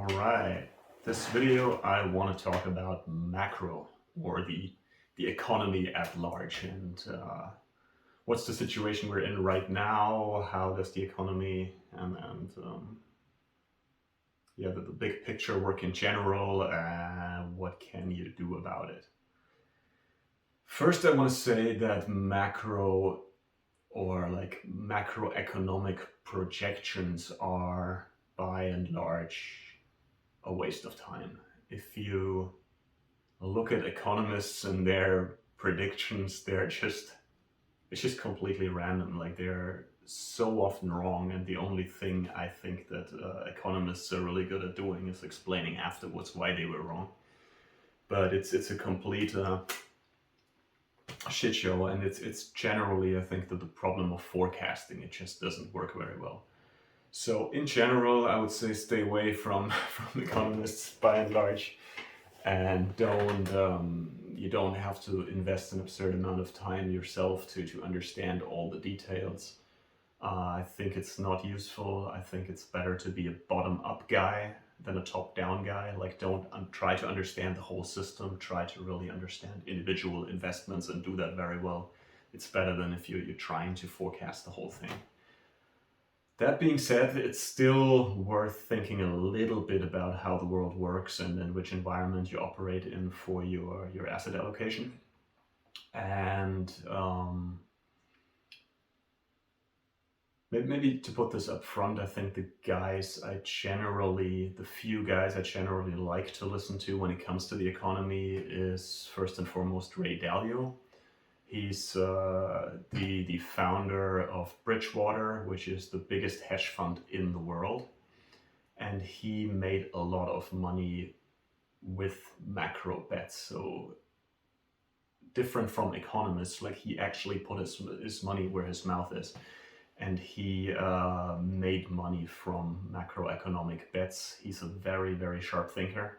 All right. This video, I want to talk about macro or the economy at large and what's the situation we're in right now. How does the economy and yeah, the big picture work in general, and what can you do about it? First, I want to say that macro or like macroeconomic projections are by and large a waste of time. If you look at economists and their predictions, it's just completely random. Like they're so often wrong, and the only thing I think that economists are really good at doing is explaining afterwards why they were wrong. But it's a complete shit show, and it's generally I think that the problem of forecasting, it just doesn't work very well. So in general, I would say stay away from from economists by and large, and don't you don't have to invest an absurd amount of time yourself to understand all the details. I think it's not useful. I think it's better to be a bottom-up guy than a top-down guy. Like, don't try to understand the whole system. Try to really understand individual investments and do that very well. It's better than if you're trying to forecast the whole thing. That being said, it's still worth thinking a little bit about how the world works and in which environment you operate in for your asset allocation. And maybe to put this up front, I think the few guys I generally like to listen to when it comes to the economy is first and foremost Ray Dalio. He's the founder of Bridgewater, which is the biggest hedge fund in the world. And he made a lot of money with macro bets. So different from economists, like he actually put his money where his mouth is. And he made money from macroeconomic bets. He's a very, very sharp thinker.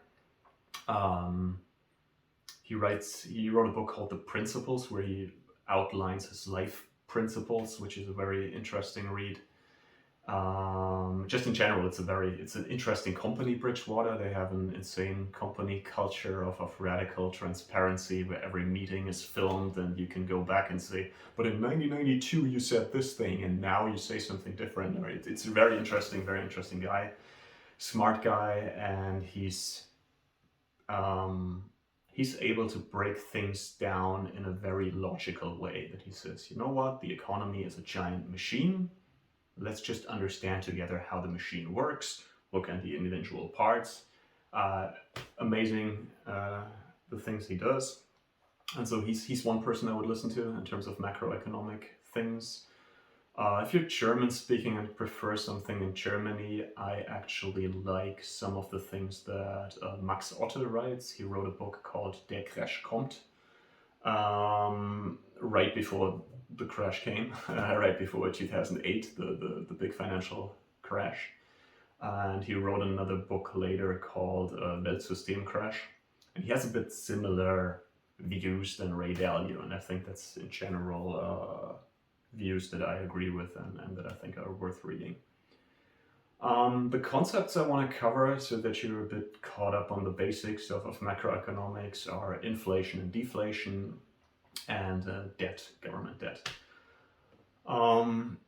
He wrote a book called The Principles, where he outlines his life principles, which is a very interesting read. Just in general, it's an interesting company, Bridgewater. They have an insane company culture of radical transparency, where every meeting is filmed and you can go back and say, but in 1992 you said this thing and now you say something different. It's a very interesting guy, smart guy, and he's able to break things down in a very logical way, that he says, you know what, the economy is a giant machine. Let's just understand together how the machine works, look at the individual parts. Amazing, the things he does. And so he's one person I would listen to in terms of macroeconomic things. If you're German speaking and prefer something in Germany, I actually like some of the things that Max Otte writes. He wrote a book called Der Crash kommt, right before the crash came, right before 2008, the big financial crash. And he wrote another book later called Weltsystemcrash. And he has a bit similar views than Ray Dalio, and I think that's in general views that I agree with and that I think are worth reading. The concepts I want to cover, so that you're a bit caught up on the basics of macroeconomics, are inflation and deflation, and debt, government debt.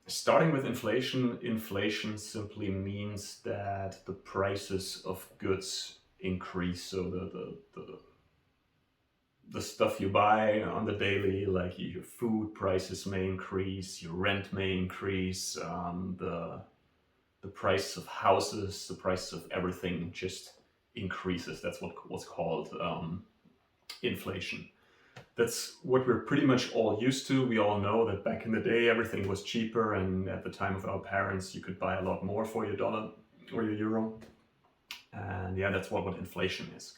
Starting with inflation, inflation simply means that the prices of goods increase. So the stuff you buy on the daily, like your food prices may increase, your rent may increase, the price of houses, the price of everything just increases. That's what's called inflation. That's what we're pretty much all used to. We all know that back in the day everything was cheaper, and at the time of our parents you could buy a lot more for your dollar or your euro. And yeah, that's what inflation is.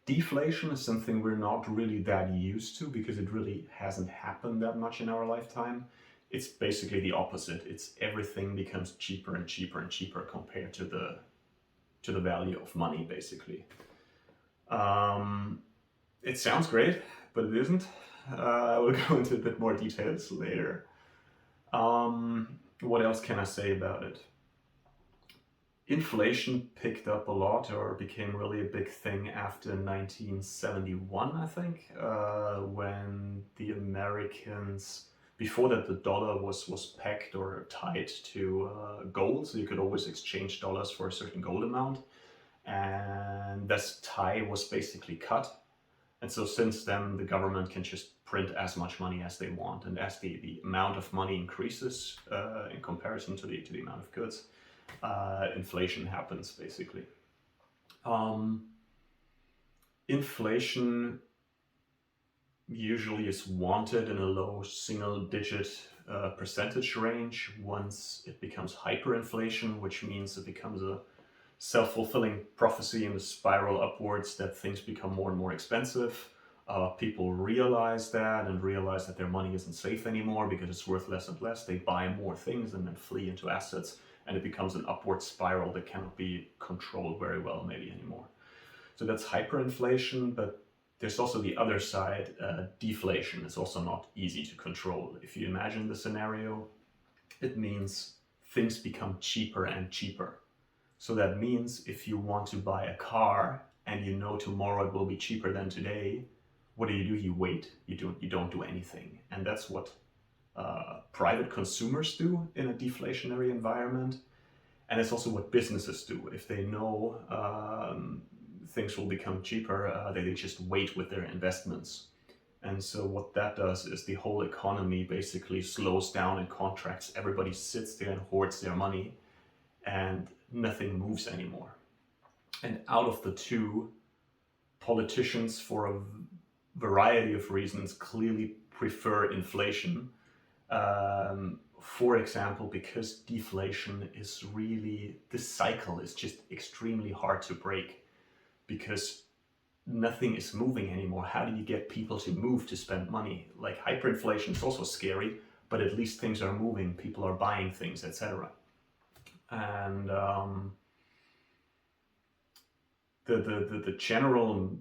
Deflation is something we're not really that used to, because it really hasn't happened that much in our lifetime. It's basically the opposite. It's everything becomes cheaper and cheaper and cheaper compared to the value of money, basically. It sounds great, but it isn't. I will go into a bit more details later. What else can I say about it? inflation picked up a lot or became really a big thing after 1971, I think, when the Americans, before that, the dollar was pegged or tied to gold, so you could always exchange dollars for a certain gold amount. And this tie was basically cut. And so since then, the government can just print as much money as they want. And as the amount of money increases in comparison to the amount of goods, inflation happens, basically. Inflation usually is wanted in a low single-digit percentage range. Once it becomes hyperinflation, which means it becomes a self-fulfilling prophecy in the spiral upwards, that things become more and more expensive. People realize that and realize that their money isn't safe anymore because it's worth less and less. They buy more things and then flee into assets, and it becomes an upward spiral that cannot be controlled very well maybe anymore. So that's hyperinflation, but there's also the other side. Deflation is also not easy to control. If you imagine the scenario, it means things become cheaper and cheaper. So that means if you want to buy a car and you know tomorrow it will be cheaper than today, what do? You wait. You don't do anything. And that's what private consumers do in a deflationary environment. And it's also what businesses do. If they know things will become cheaper, they just wait with their investments. And so what that does is the whole economy basically slows down and contracts. Everybody sits there and hoards their money, and nothing moves anymore. And out of the two, politicians, for a variety of reasons, clearly prefer inflation. For example, because deflation is really, this cycle is just extremely hard to break because nothing is moving anymore. How do you get people to move to spend money? Like hyperinflation is also scary, but at least things are moving, people are buying things, etc. And the general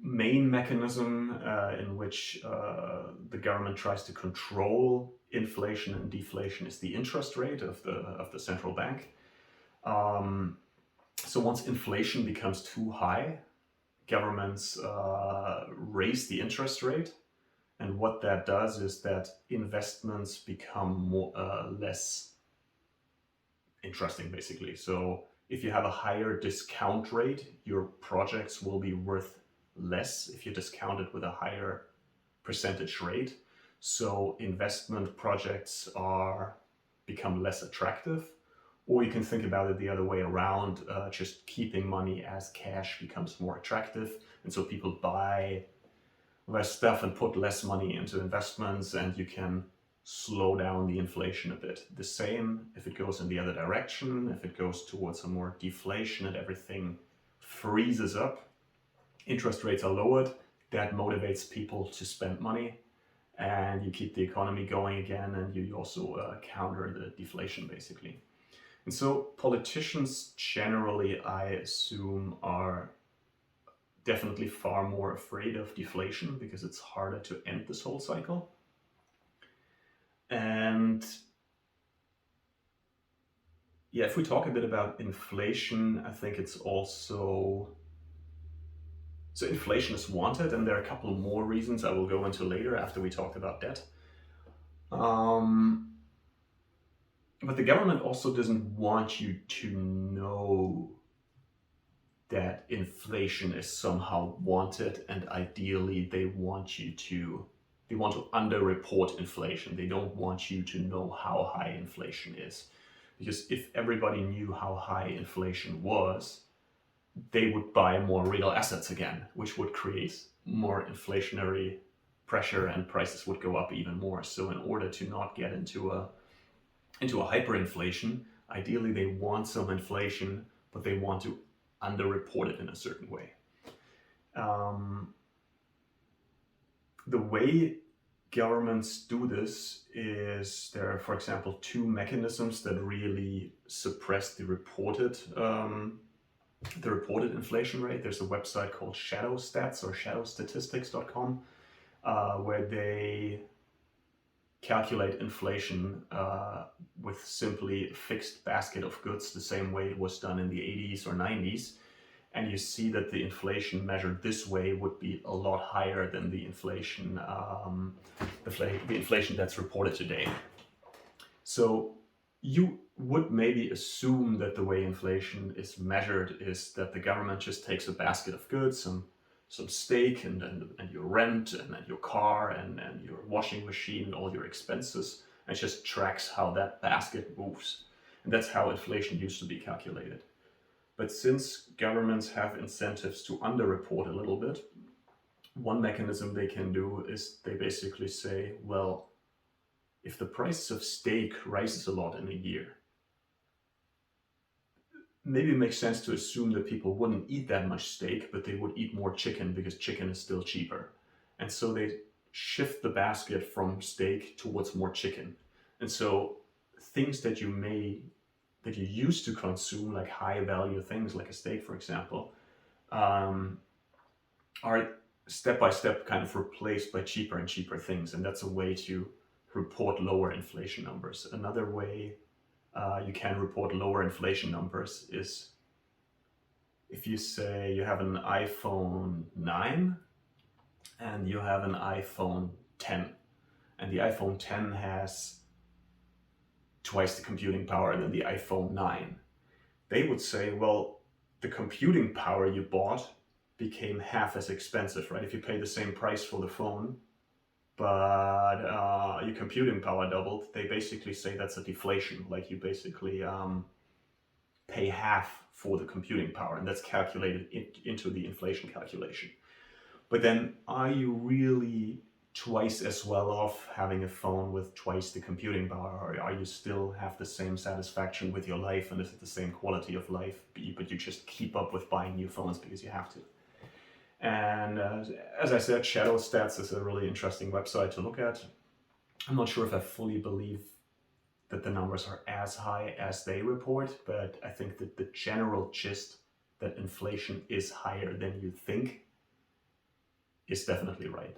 main mechanism in which the government tries to control inflation and deflation is the interest rate of the central bank. So once inflation becomes too high, governments raise the interest rate, and what that does is that investments become less interesting, basically. So if you have a higher discount rate, your projects will be worth less if you discount it with a higher percentage rate. So investment projects become less attractive. Or you can think about it the other way around, just keeping money as cash becomes more attractive. And so people buy less stuff and put less money into investments, and you can slow down the inflation a bit. The same if it goes in the other direction, if it goes towards a more deflation and everything freezes up, interest rates are lowered, that motivates people to spend money, and you keep the economy going again, and you also counter the deflation, basically. And so politicians generally, I assume, are definitely far more afraid of deflation because it's harder to end this whole cycle. And yeah, if we talk a bit about inflation, I think it's also... So inflation is wanted, and there are a couple more reasons I will go into later after we talked about debt. But the government also doesn't want you to know that inflation is somehow wanted, and ideally they want to underreport inflation. They don't want you to know how high inflation is. Because if everybody knew how high inflation was, they would buy more real assets again, which would create more inflationary pressure and prices would go up even more. So in order to not get into a hyperinflation, ideally they want some inflation, but they want to underreport it in a certain way. The way governments do this is there are, for example, two mechanisms that really suppress the reported inflation rate. There's a website called ShadowStats or shadowstatistics.com where they calculate inflation with simply a fixed basket of goods, the same way it was done in the 80s or 90s, and you see that the inflation measured this way would be a lot higher than the inflation that's reported today. So you would maybe assume that the way inflation is measured is that the government just takes a basket of goods, some steak and your rent and your car and your washing machine and all your expenses, and just tracks how that basket moves. And that's how inflation used to be calculated. But since governments have incentives to underreport a little bit, one mechanism they can do is they basically say, well, if the price of steak rises a lot in a year, maybe it makes sense to assume that people wouldn't eat that much steak, but they would eat more chicken because chicken is still cheaper. And so they shift the basket from steak towards more chicken. And so things that you used to consume, like high value things like a steak, for example, are step by step kind of replaced by cheaper and cheaper things. And that's a way to report lower inflation numbers. Another way you can report lower inflation numbers is if you say you have an iPhone 9 and you have an iPhone 10, and the iPhone 10 has twice the computing power than the iPhone 9. They would say, well, the computing power you bought became half as expensive, right? If you pay the same price for the phone, but your computing power doubled, they basically say that's a deflation. Like you basically pay half for the computing power, and that's calculated into the inflation calculation. But then, are you really twice as well off having a phone with twice the computing power, or are you still have the same satisfaction with your life, and is it the same quality of life, but you just keep up with buying new phones because you have to? And as I said, Shadow Stats is a really interesting website to look at. I'm not sure if I fully believe that the numbers are as high as they report, but I think that the general gist that inflation is higher than you think is definitely right.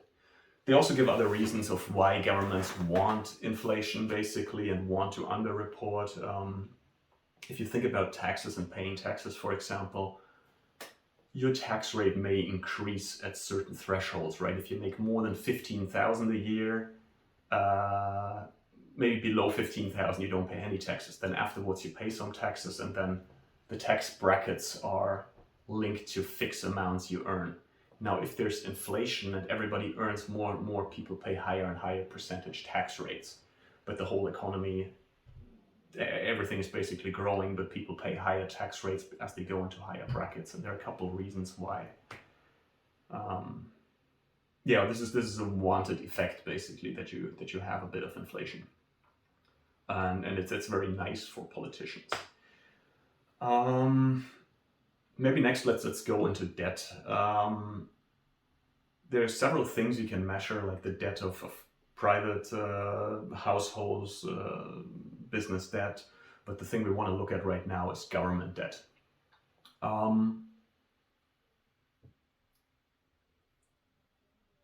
They also give other reasons of why governments want inflation, basically, and want to underreport. If you think about taxes and paying taxes, for example, your tax rate may increase at certain thresholds, right? If you make more than 15,000 a year, maybe below 15,000 you don't pay any taxes. Then afterwards you pay some taxes, and then the tax brackets are linked to fixed amounts you earn. Now, if there's inflation and everybody earns more and more, people pay higher and higher percentage tax rates. But the whole economy, everything is basically growing, but people pay higher tax rates as they go into higher brackets. And there are a couple of reasons why. This is a wanted effect, basically, that you have a bit of inflation, and it's very nice for politicians. Maybe next let's go into debt. There are several things you can measure, like the debt of private households, business debt, but the thing we want to look at right now is government debt.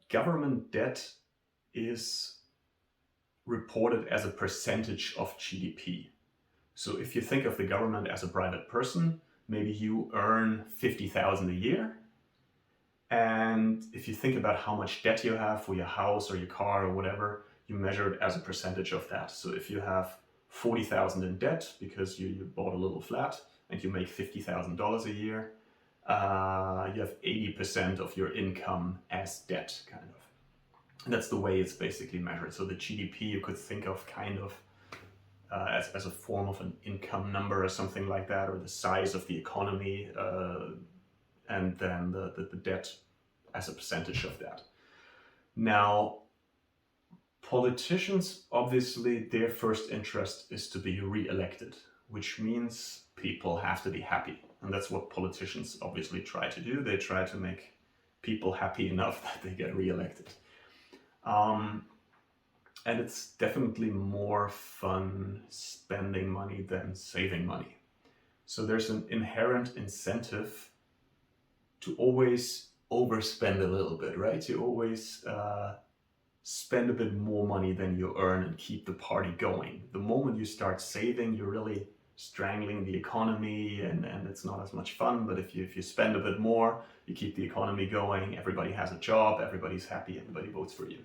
Government debt is reported as a percentage of GDP. So if you think of the government as a private person, maybe you earn 50,000 a year. And if you think about how much debt you have for your house or your car or whatever, you measure it as a percentage of that. So if you have 40,000 in debt because you bought a little flat and you make $50,000 a year, you have 80% of your income as debt, kind of. And that's the way it's basically measured. So the GDP you could think of kind of as a form of an income number or something like that, or the size of the economy, and then the debt as a percentage of that. Now, politicians, obviously, their first interest is to be re-elected, which means people have to be happy. And that's what politicians obviously try to do. They try to make people happy enough that they get re-elected. And it's definitely more fun spending money than saving money. So there's an inherent incentive to always overspend a little bit, right? To always spend a bit more money than you earn and keep the party going. The moment you start saving, you're really strangling the economy, and it's not as much fun. But if you spend a bit more, you keep the economy going, everybody has a job, everybody's happy, everybody votes for you.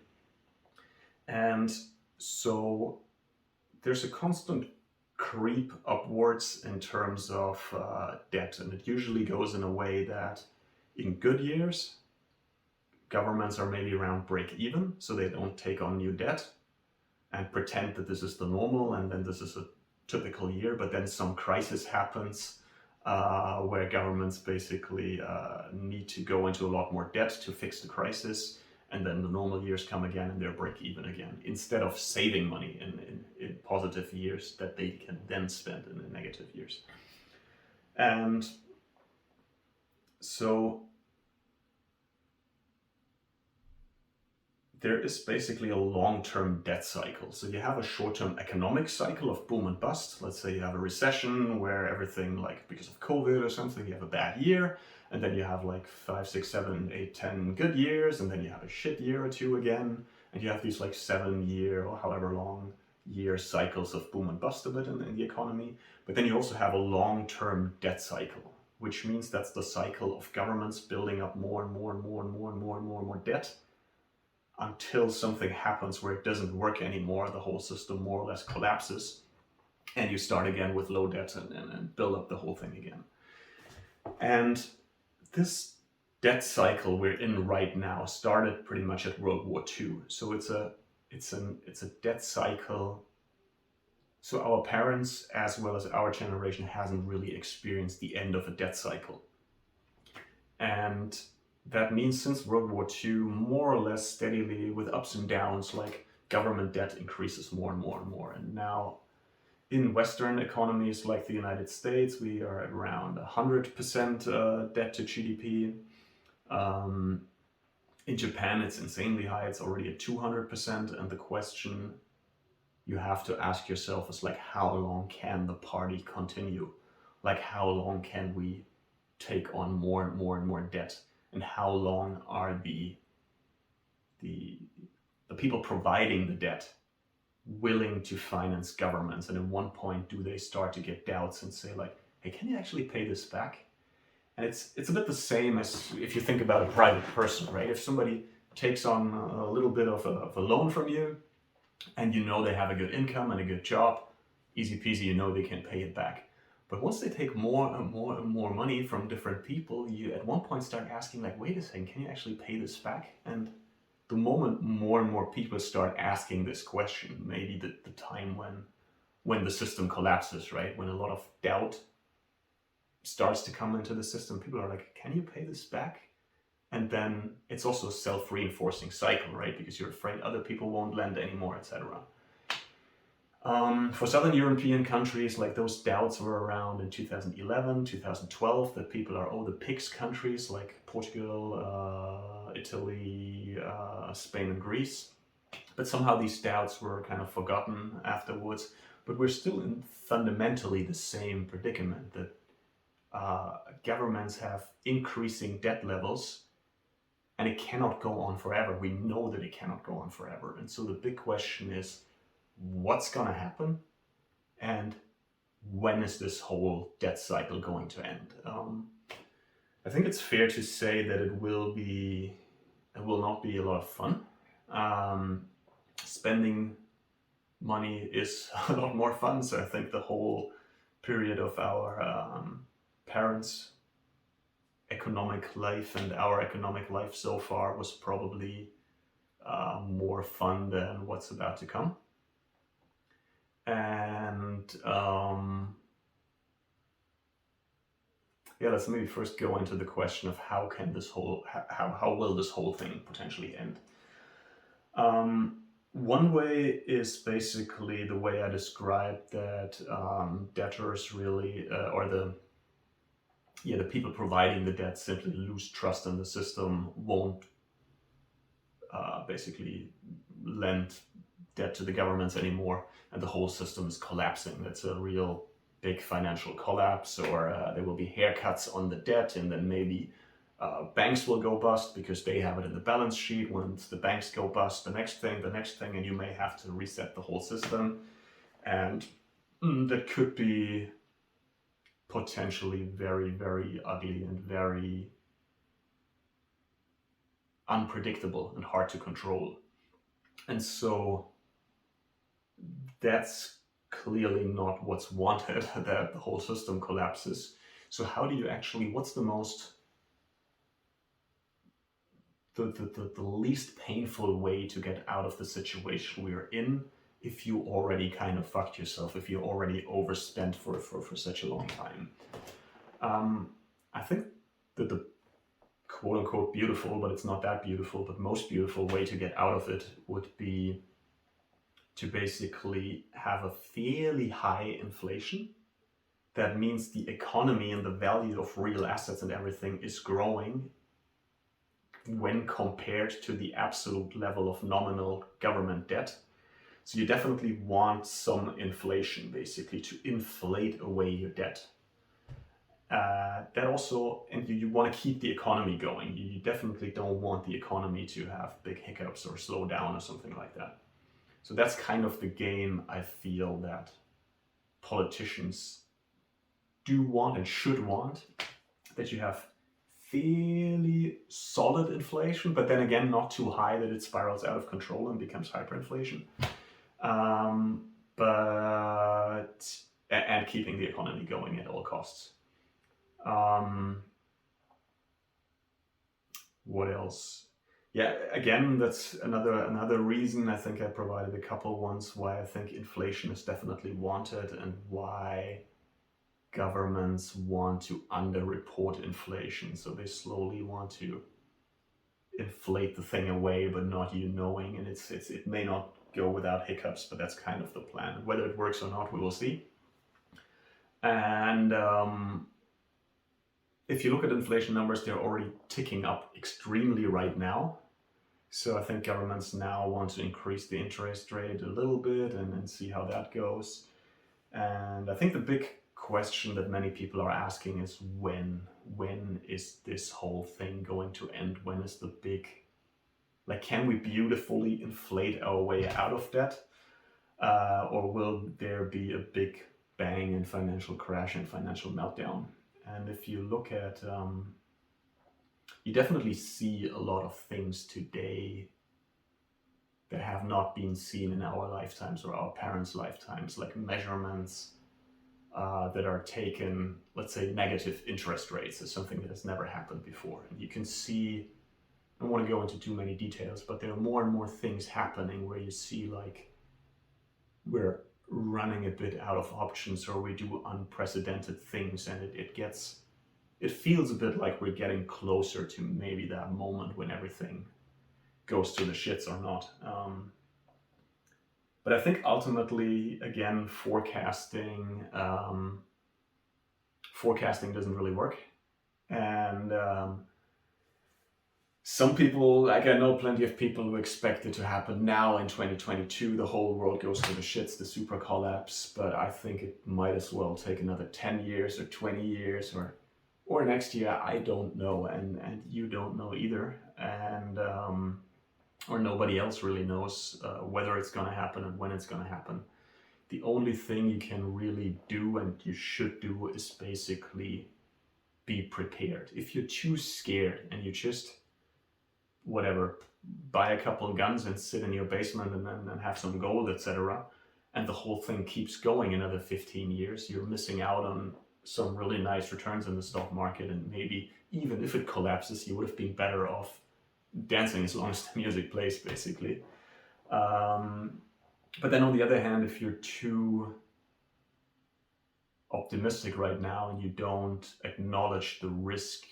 And so there's a constant creep upwards in terms of debt, and it usually goes in a way that in good years, governments are maybe around break even, so they don't take on new debt and pretend that this is the normal and then this is a typical year. But then some crisis happens where governments basically need to go into a lot more debt to fix the crisis, and then the normal years come again and they're break even again, instead of saving money in positive years that they can then spend in the negative years. And so there is basically a long-term debt cycle. So you have a short-term economic cycle of boom and bust. Let's say you have a recession where everything, like because of COVID or something, you have a bad year, and then you have like 5, 6, 7, 8, 10 good years, and then you have a shit year or two again, and you have these like 7-year or however long year cycles of boom and bust a bit in the economy. But then you also have a long-term debt cycle, which means that's the cycle of governments building up more and more and more and more and more and more and more debt, until something happens where it doesn't work anymore, the whole system more or less collapses, and you start again with low debt and build up the whole thing again. And this debt cycle we're in right now started pretty much at World War II. So it's a debt cycle. So our parents, as well as our generation, hasn't really experienced the end of a debt cycle. And that means since World War II, more or less steadily with ups and downs, like government debt increases more and more and more. And now in Western economies like the United States, we are at around 100% debt to GDP. In Japan, it's insanely high. It's already at 200%. And the question you have to ask yourself is like, how long can the party continue? Like, how long can we take on more and more and more debt? And how long are the people providing the debt willing to finance governments? And at one point, do they start to get doubts and say like, hey, can you actually pay this back? And it's a bit the same as if you think about a private person, right? If somebody takes on a little bit of a loan from you, and you know they have a good income and a good job, easy peasy, you know they can pay it back. But once they take more and more and more money from different people, you at one point start asking like, wait a second, can you actually pay this back? And the moment more and more people start asking this question, maybe the time when the system collapses, right? When a lot of doubt starts to come into the system, people are like, can you pay this back? And then it's also a self-reinforcing cycle, right? Because you're afraid other people won't lend anymore, etc. For Southern European countries, like those doubts were around in 2011, 2012, that people are, oh, the PIGS countries like Portugal, Italy, Spain and Greece. But somehow these doubts were kind of forgotten afterwards. But we're still in fundamentally the same predicament, that governments have increasing debt levels, and it cannot go on forever. We know that it cannot go on forever. And so the big question is, what's going to happen, and when is this whole debt cycle going to end? I think it's fair to say that it will not be a lot of fun. Spending money is a lot more fun. So I think the whole period of our parents' economic life and our economic life so far was probably more fun than what's about to come. And let's maybe first go into the question of how will this whole thing potentially end. One way is basically the way I described, that debtors really, or the people providing the debt simply lose trust in the system, won't basically lend debt to the governments anymore, and the whole system is collapsing. That's a real big financial collapse, or there will be haircuts on the debt, and then maybe Banks will go bust because they have it in the balance sheet. Once the banks go bust, the next thing, and you may have to reset the whole system. And that could be potentially very, very ugly and very unpredictable and hard to control. And so that's clearly not what's wanted, that the whole system collapses. So how do you actually, what's the most, the least painful way to get out of the situation we're in if you already kind of fucked yourself, if you already overspent for such a long time? I think that the quote unquote beautiful, but it's not that beautiful, but most beautiful way to get out of it would be to basically have a fairly high inflation. That means the economy and the value of real assets and everything is growing when compared to the absolute level of nominal government debt. So you definitely want some inflation, basically, to inflate away your debt. That also, and you want to keep the economy going. You definitely don't want the economy to have big hiccups or slow down or something like that. So that's kind of the game I feel that politicians do want and should want, that you have fairly solid inflation, but then again, not too high that it spirals out of control and becomes hyperinflation. And keeping the economy going at all costs. What else? Yeah, again, that's another reason. I think I provided a couple ones why I think inflation is definitely wanted and why governments want to underreport inflation. So they slowly want to inflate the thing away, but not you knowing. And it may not go without hiccups, but that's kind of the plan. Whether it works or not, we will see. And if you look at inflation numbers, they're already ticking up extremely right now. So I think governments now want to increase the interest rate a little bit and see how that goes. And I think the big question that many people are asking is when is this whole thing going to end? When is the big, like, can we beautifully inflate our way out of debt? Or will there be a big bang and financial crash and financial meltdown? And if you look at, you definitely see a lot of things today that have not been seen in our lifetimes or our parents' lifetimes, like measurements that are taken, let's say negative interest rates is something that has never happened before. And you can see, I don't want to go into too many details, but there are more and more things happening where you see like we're running a bit out of options or we do unprecedented things, and it feels a bit like we're getting closer to maybe that moment when everything goes to the shits or not. But I think ultimately, again, forecasting doesn't really work. And some people, like I know plenty of people who expect it to happen now in 2022, the whole world goes to the shits, the super collapse, but I think it might as well take another 10 years or 20 years or next year, I don't know, and you don't know either, and or nobody else really knows whether it's going to happen and when it's going to happen. The only thing you can really do and you should do is basically be prepared. If you're too scared and you just, whatever, buy a couple of guns and sit in your basement and have some gold, etc., and the whole thing keeps going another 15 years, you're missing out on some really nice returns in the stock market, and maybe even if it collapses, you would have been better off dancing as long as the music plays, basically. But then on the other hand, if you're too optimistic right now and you don't acknowledge the risk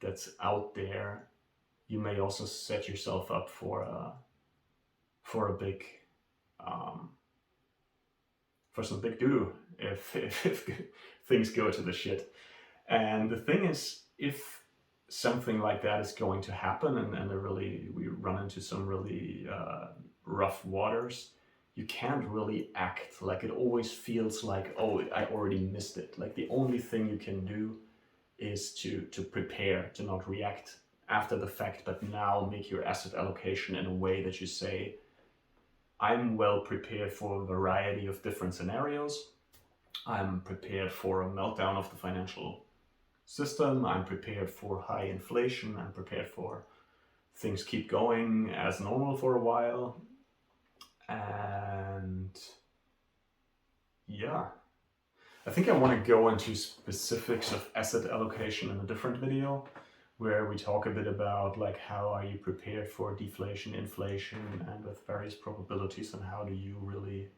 that's out there, you may also set yourself up for a big for some big doo-doo if things go to the shit. And the thing is, if something like that is going to happen and we run into some really rough waters, you can't really act. Like, it always feels like, oh, I already missed it. Like, the only thing you can do is to prepare, to not react after the fact, but now make your asset allocation in a way that you say, I'm well prepared for a variety of different scenarios. I'm prepared for a meltdown of the financial system. I'm prepared for high inflation. I'm prepared for things keep going as normal for a while. And yeah, I think I want to go into specifics of asset allocation in a different video, where we talk a bit about like how are you prepared for deflation, inflation, and with various probabilities, and how do you really,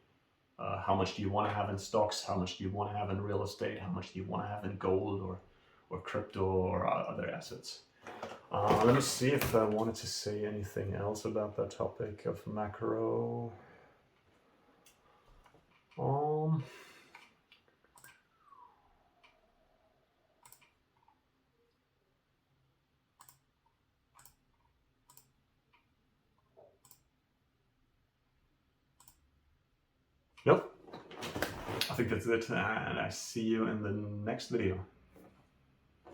how much do you want to have in stocks, how much do you want to have in real estate, how much do you want to have in gold or crypto or other assets. Let me see if I wanted to say anything else about that topic of macro. Nope. I think that's it, and I see you in the next video.